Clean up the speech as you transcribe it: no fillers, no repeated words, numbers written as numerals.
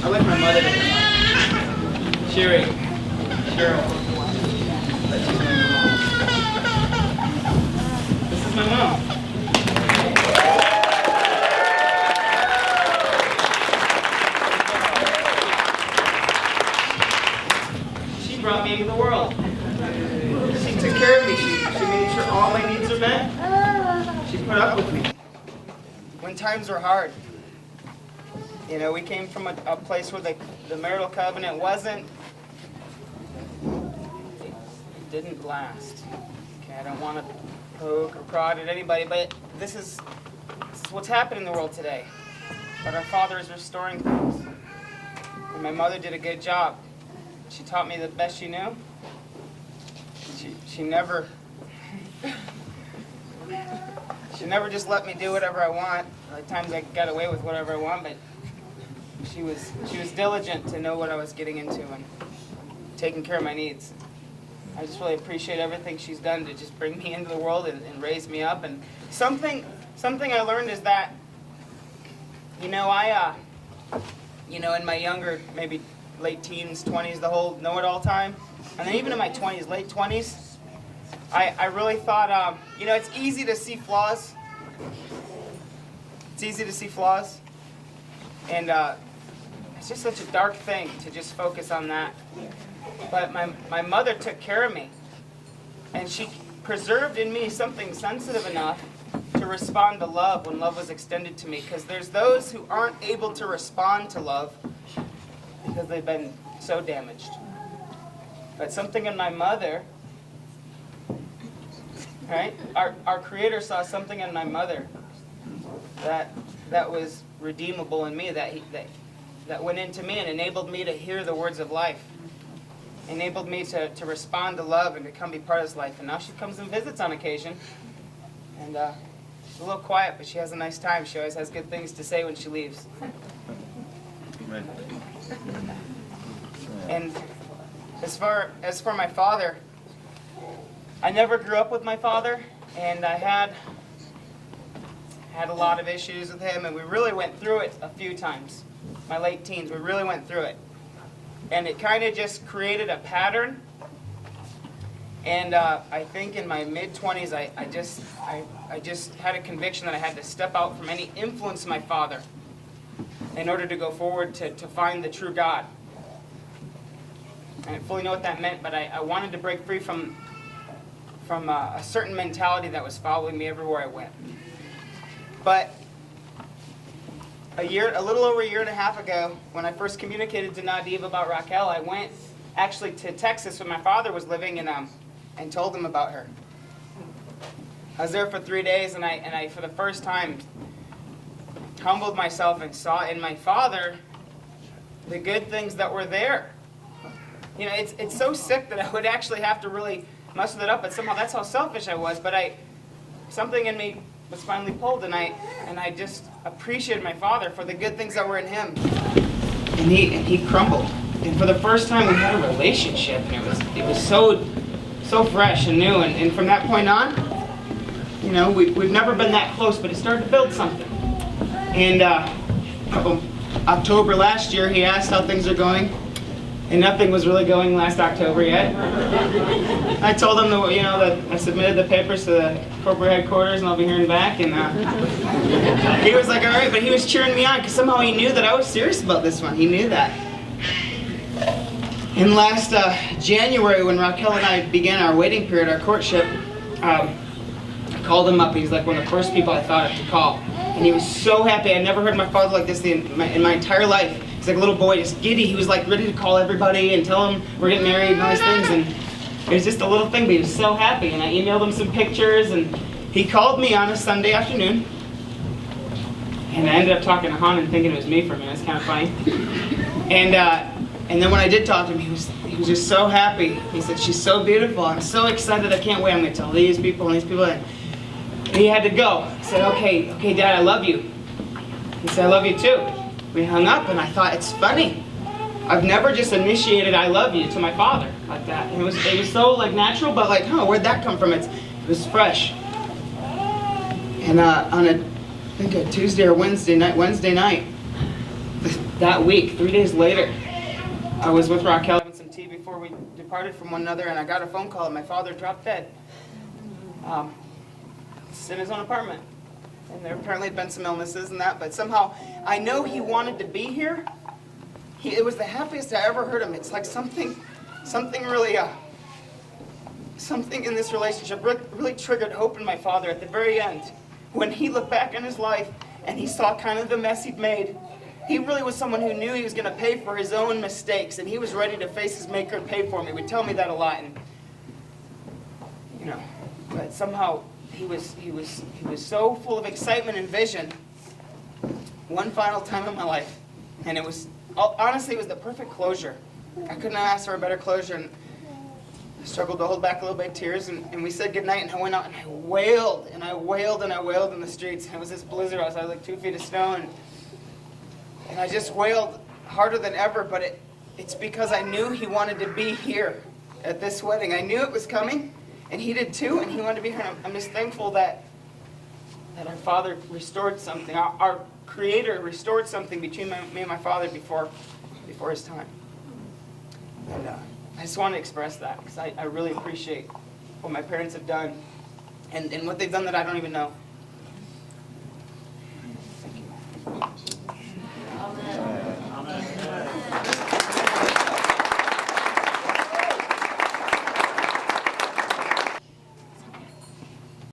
I like my mother today. Cheery. Cheryl. This is my mom. She brought me into the world. She took care of me. She made sure all my needs are met. She put up with me. When times were hard, you know, we came from a place where the marital covenant wasn't, it didn't last. Okay, I don't want to poke or prod at anybody, but this is what's happening in the world today. But our Father is restoring things. And my mother did a good job. She taught me the best she knew. She never just let me do whatever I want. At times I got away with whatever I want, but she was diligent to know what I was getting into and taking care of my needs. I just really appreciate everything she's done to just bring me into the world and raise me up. And something I learned is that, you know, in my younger, maybe late teens, 20s, the whole know-it-all time, and then even in my 20s, late 20s, I really thought, you know, it's easy to see flaws. It's easy to see flaws. And it's just such a dark thing to just focus on that. But my mother took care of me. And she preserved in me something sensitive enough to respond to love when love was extended to me. Because there's those who aren't able to respond to love because they've been so damaged. But something in my mother, right? Our Creator saw something in my mother that was redeemable in me, that went into me and enabled me to hear the words of life, enabled me to respond to love and to come be part of His life. And now she comes and visits on occasion, and she's a little quiet, but she has a nice time. She always has good things to say when she leaves. And as for my father, I never grew up with my father, and I had a lot of issues with him, and we really went through it a few times. My late teens, we really went through it. And it kind of just created a pattern. And I think in my mid-20s, I just had a conviction that I had to step out from any influence of my father in order to go forward to find the true God. I didn't fully know what that meant, but I wanted to break free from a certain mentality that was following me everywhere I went. But a little over a year and a half ago, when I first communicated to Nadiv about Raquel, I went actually to Texas where my father was living and told him about her. I was there for 3 days, and I for the first time humbled myself and saw in my father the good things that were there. You know, it's so sick that I would actually have to really muster that up, but somehow that's how selfish I was. But something in me was finally pulled, and I just appreciated my father for the good things that were in him. And he crumbled. And for the first time we had a relationship, and it was so fresh and new. And from that point on, you know, we've never been that close, but it started to build something. And October last year, he asked how things are going. And nothing was really going last October yet. I told him that I submitted the papers to the corporate headquarters and I'll be hearing back. And he was like, all right, but he was cheering me on because somehow he knew that I was serious about this one. He knew that. In last January, when Raquel and I began our waiting period, our courtship, I called him up. He was like one of the first people I thought of to call. And he was so happy. I never heard my father like this in my entire life. He's like a little boy, just giddy. He was like ready to call everybody and tell them we're getting married and all these things. And it was just a little thing, but he was so happy. And I emailed him some pictures, and he called me on a Sunday afternoon. And I ended up talking to Han and thinking it was me for a minute. It's kind of funny. And then when I did talk to him, he was just so happy. He said, "She's so beautiful. I'm so excited. I can't wait. I'm going to tell these people and these people." And he had to go. I said, okay, Dad, I love you. He said, "I love you too." We hung up, and I thought, it's funny. I've never just initiated "I love you" to my father like that. And it was so like natural, but like, where'd that come from? It was fresh. And on a Tuesday or Wednesday night, that week, 3 days later, I was with Raquel having some tea before we departed from one another, and I got a phone call, and my father dropped dead. It's in his own apartment. And there apparently had been some illnesses and that, but somehow I know he wanted to be here. It was the happiest I ever heard him. It's like something really, something in this relationship really triggered hope in my father at the very end. When he looked back on his life and he saw kind of the mess he'd made, he really was someone who knew he was going to pay for his own mistakes, and he was ready to face his maker and pay for him. He would tell me that a lot, and but somehow he was so full of excitement and vision. One final time in my life, and it was honestly it was the perfect closure. I couldn't have asked for a better closure, and I struggled to hold back a little bit of tears, and we said goodnight, and I went out and I wailed and I wailed and I wailed in the streets. And it was this blizzard outside, like 2 feet of snow, and I just wailed harder than ever. But it's because I knew he wanted to be here at this wedding. I knew it was coming, and he did too, and he wanted to be here. And I'm just thankful that our Father restored something. Our Creator restored something between me and my father before his time. And I just want to express that because I really appreciate what my parents have done and what they've done that I don't even know.